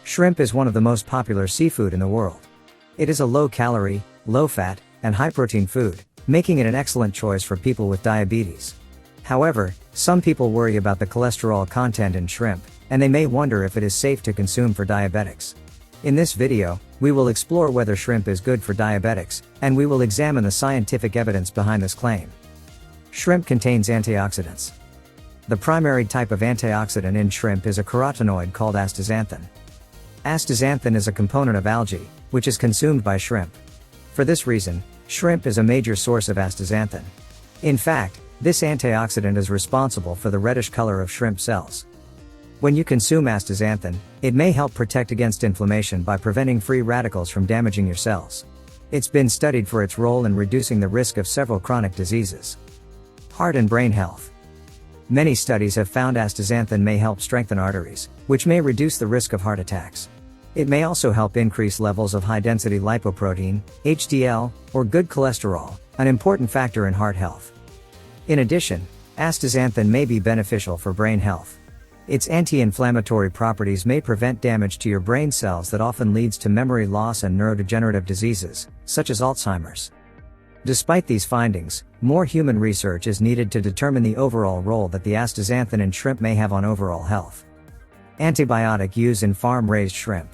Shrimp is one of the most popular seafood in the world. It is a low-calorie, low-fat, and high-protein food, making it an excellent choice for people with diabetes. However, some people worry about the cholesterol content in shrimp, and they may wonder if it is safe to consume for diabetics. In this video, we will explore whether shrimp is good for diabetics, and we will examine the scientific evidence behind this claim. Shrimp contains antioxidants. The primary type of antioxidant in shrimp is a carotenoid called astaxanthin. Astaxanthin is a component of algae, which is consumed by shrimp. For this reason, shrimp is a major source of astaxanthin. In fact, this antioxidant is responsible for the reddish color of shrimp cells. When you consume astaxanthin, it may help protect against inflammation by preventing free radicals from damaging your cells. It's been studied for its role in reducing the risk of several chronic diseases. Heart and brain health. Many studies have found astaxanthin may help strengthen arteries, which may reduce the risk of heart attacks. It may also help increase levels of high-density lipoprotein, HDL, or good cholesterol, an important factor in heart health. In addition, astaxanthin may be beneficial for brain health. Its anti-inflammatory properties may prevent damage to your brain cells that often leads to memory loss and neurodegenerative diseases, such as Alzheimer's. Despite these findings, more human research is needed to determine the overall role that the astaxanthin in shrimp may have on overall health. Antibiotic use in farm-raised shrimp.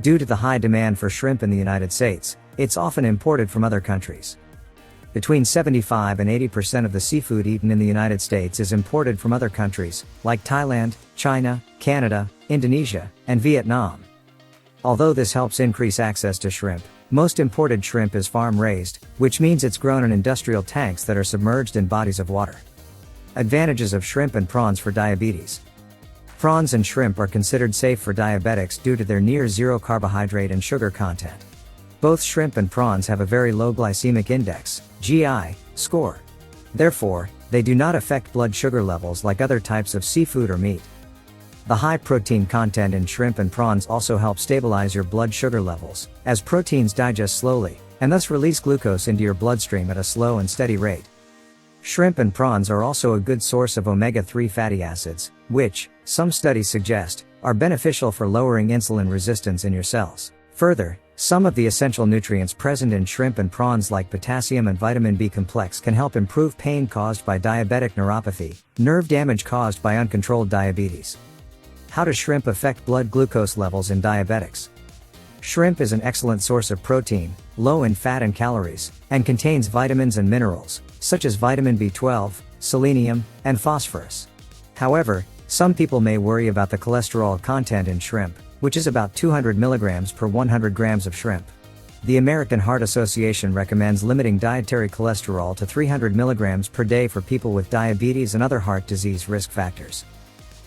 Due to the high demand for shrimp in the United States, it's often imported from other countries. Between 75 and 80% of the seafood eaten in the United States is imported from other countries, like Thailand, China, Canada, Indonesia, and Vietnam. Although this helps increase access to shrimp, most imported shrimp is farm-raised, which means it's grown in industrial tanks that are submerged in bodies of water. Advantages of shrimp and prawns for diabetes. Prawns and shrimp are considered safe for diabetics due to their near-zero carbohydrate and sugar content. Both shrimp and prawns have a very low glycemic index, GI, score. Therefore, they do not affect blood sugar levels like other types of seafood or meat. The high protein content in shrimp and prawns also helps stabilize your blood sugar levels, as proteins digest slowly, and thus release glucose into your bloodstream at a slow and steady rate. Shrimp and prawns are also a good source of omega-3 fatty acids, which, some studies suggest, are beneficial for lowering insulin resistance in your cells. Further, some of the essential nutrients present in shrimp and prawns like potassium and vitamin B complex can help improve pain caused by diabetic neuropathy, nerve damage caused by uncontrolled diabetes. How does shrimp affect blood glucose levels in diabetics? Shrimp is an excellent source of protein, low in fat and calories, and contains vitamins and minerals, such as vitamin B12, selenium, and phosphorus. However, some people may worry about the cholesterol content in shrimp, which is about 200 milligrams per 100 grams of shrimp. The American Heart Association recommends limiting dietary cholesterol to 300 milligrams per day for people with diabetes and other heart disease risk factors.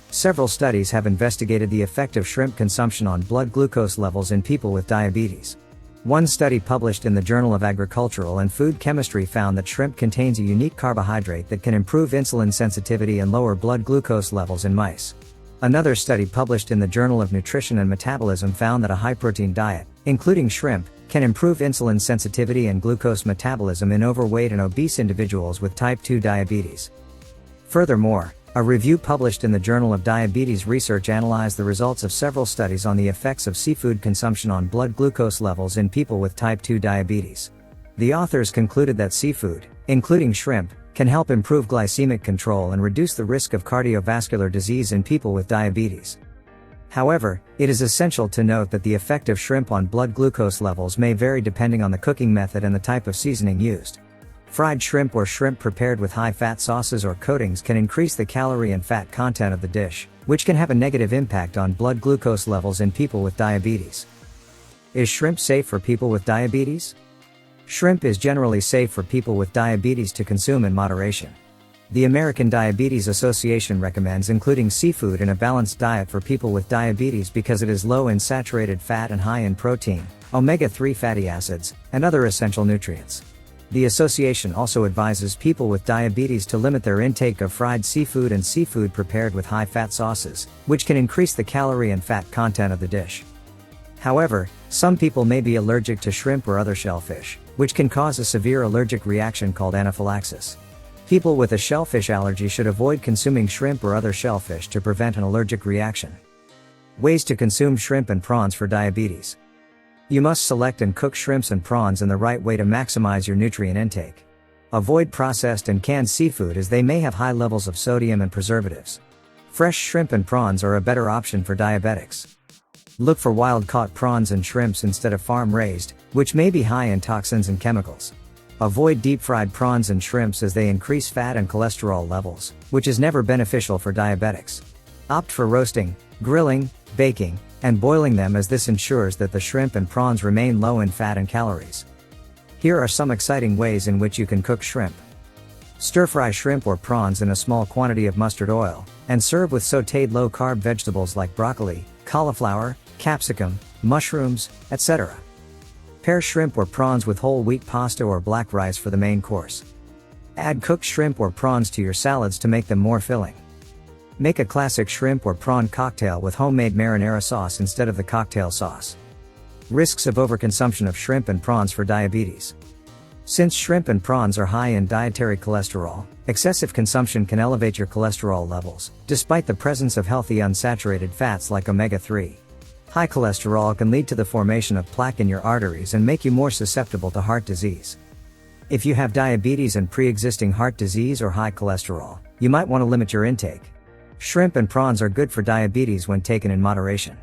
Several studies have investigated the effect of shrimp consumption on blood glucose levels in people with diabetes. One study published in the Journal of Agricultural and Food Chemistry found that shrimp contains a unique carbohydrate that can improve insulin sensitivity and lower blood glucose levels in mice. Another study published in the Journal of Nutrition and Metabolism found that a high-protein diet, including shrimp, can improve insulin sensitivity and glucose metabolism in overweight and obese individuals with type 2 diabetes. Furthermore, a review published in the Journal of Diabetes Research analyzed the results of several studies on the effects of seafood consumption on blood glucose levels in people with type 2 diabetes. The authors concluded that seafood, including shrimp, can help improve glycemic control and reduce the risk of cardiovascular disease in people with diabetes. However, it is essential to note that the effect of shrimp on blood glucose levels may vary depending on the cooking method and the type of seasoning used. Fried shrimp or shrimp prepared with high-fat sauces or coatings can increase the calorie and fat content of the dish, which can have a negative impact on blood glucose levels in people with diabetes. Is shrimp safe for people with diabetes? Shrimp is generally safe for people with diabetes to consume in moderation. The American Diabetes Association recommends including seafood in a balanced diet for people with diabetes because it is low in saturated fat and high in protein, omega-3 fatty acids, and other essential nutrients. The association also advises people with diabetes to limit their intake of fried seafood and seafood prepared with high-fat sauces, which can increase the calorie and fat content of the dish. However, some people may be allergic to shrimp or other shellfish, which can cause a severe allergic reaction called anaphylaxis. People with a shellfish allergy should avoid consuming shrimp or other shellfish to prevent an allergic reaction. Ways to consume shrimp and prawns for diabetes. You must select and cook shrimps and prawns in the right way to maximize your nutrient intake. Avoid processed and canned seafood as they may have high levels of sodium and preservatives. Fresh shrimp and prawns are a better option for diabetics. Look for wild-caught prawns and shrimps instead of farm-raised, which may be high in toxins and chemicals. Avoid deep-fried prawns and shrimps as they increase fat and cholesterol levels, which is never beneficial for diabetics. Opt for roasting, grilling, baking, and boiling them as this ensures that the shrimp and prawns remain low in fat and calories. Here are some exciting ways in which you can cook shrimp. Stir-fry shrimp or prawns in a small quantity of mustard oil, and serve with sautéed low-carb vegetables like broccoli, cauliflower, capsicum, mushrooms, etc. Pair shrimp or prawns with whole wheat pasta or black rice for the main course. Add cooked shrimp or prawns to your salads to make them more filling. Make a classic shrimp or prawn cocktail with homemade marinara sauce instead of the cocktail sauce. Risks of overconsumption of shrimp and prawns for diabetes. Since shrimp and prawns are high in dietary cholesterol, excessive consumption can elevate your cholesterol levels, despite the presence of healthy unsaturated fats like omega-3. High cholesterol can lead to the formation of plaque in your arteries and make you more susceptible to heart disease. If you have diabetes and pre-existing heart disease or high cholesterol, you might want to limit your intake. Shrimp and prawns are good for diabetes when taken in moderation.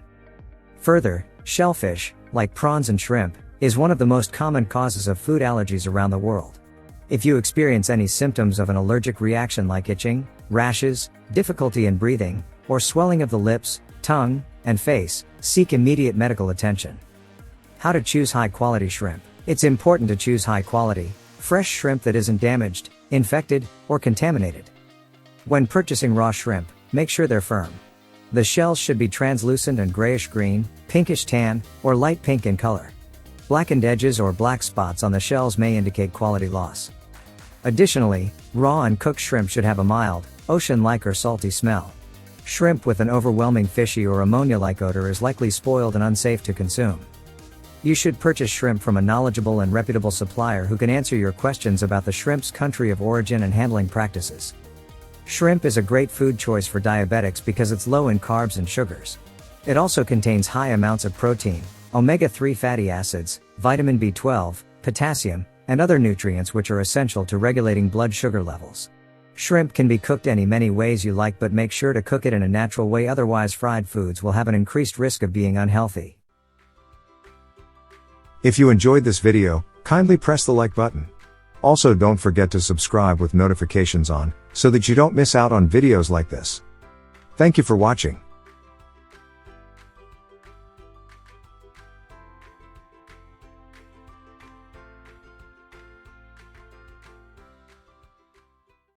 Further, shellfish, like prawns and shrimp, is one of the most common causes of food allergies around the world. If you experience any symptoms of an allergic reaction like itching, rashes, difficulty in breathing, or swelling of the lips, tongue, and face, seek immediate medical attention. How to choose high-quality shrimp. It's important to choose high-quality, fresh shrimp that isn't damaged, infected, or contaminated. When purchasing raw shrimp, make sure they're firm. The shells should be translucent and grayish-green, pinkish tan, or light pink in color. Blackened edges or black spots on the shells may indicate quality loss. Additionally, raw and cooked shrimp should have a mild, ocean-like or salty smell. Shrimp with an overwhelming fishy or ammonia-like odor is likely spoiled and unsafe to consume. You should purchase shrimp from a knowledgeable and reputable supplier who can answer your questions about the shrimp's country of origin and handling practices. Shrimp is a great food choice for diabetics because it's low in carbs and sugars. It also contains high amounts of protein, omega-3 fatty acids, vitamin B12, potassium, and other nutrients which are essential to regulating blood sugar levels. Shrimp can be cooked any many ways you like, but make sure to cook it in a natural way, otherwise fried foods will have an increased risk of being unhealthy. If you enjoyed this video, kindly press the like button. Also, don't forget to subscribe with notifications on, so that you don't miss out on videos like this. Thank you for watching.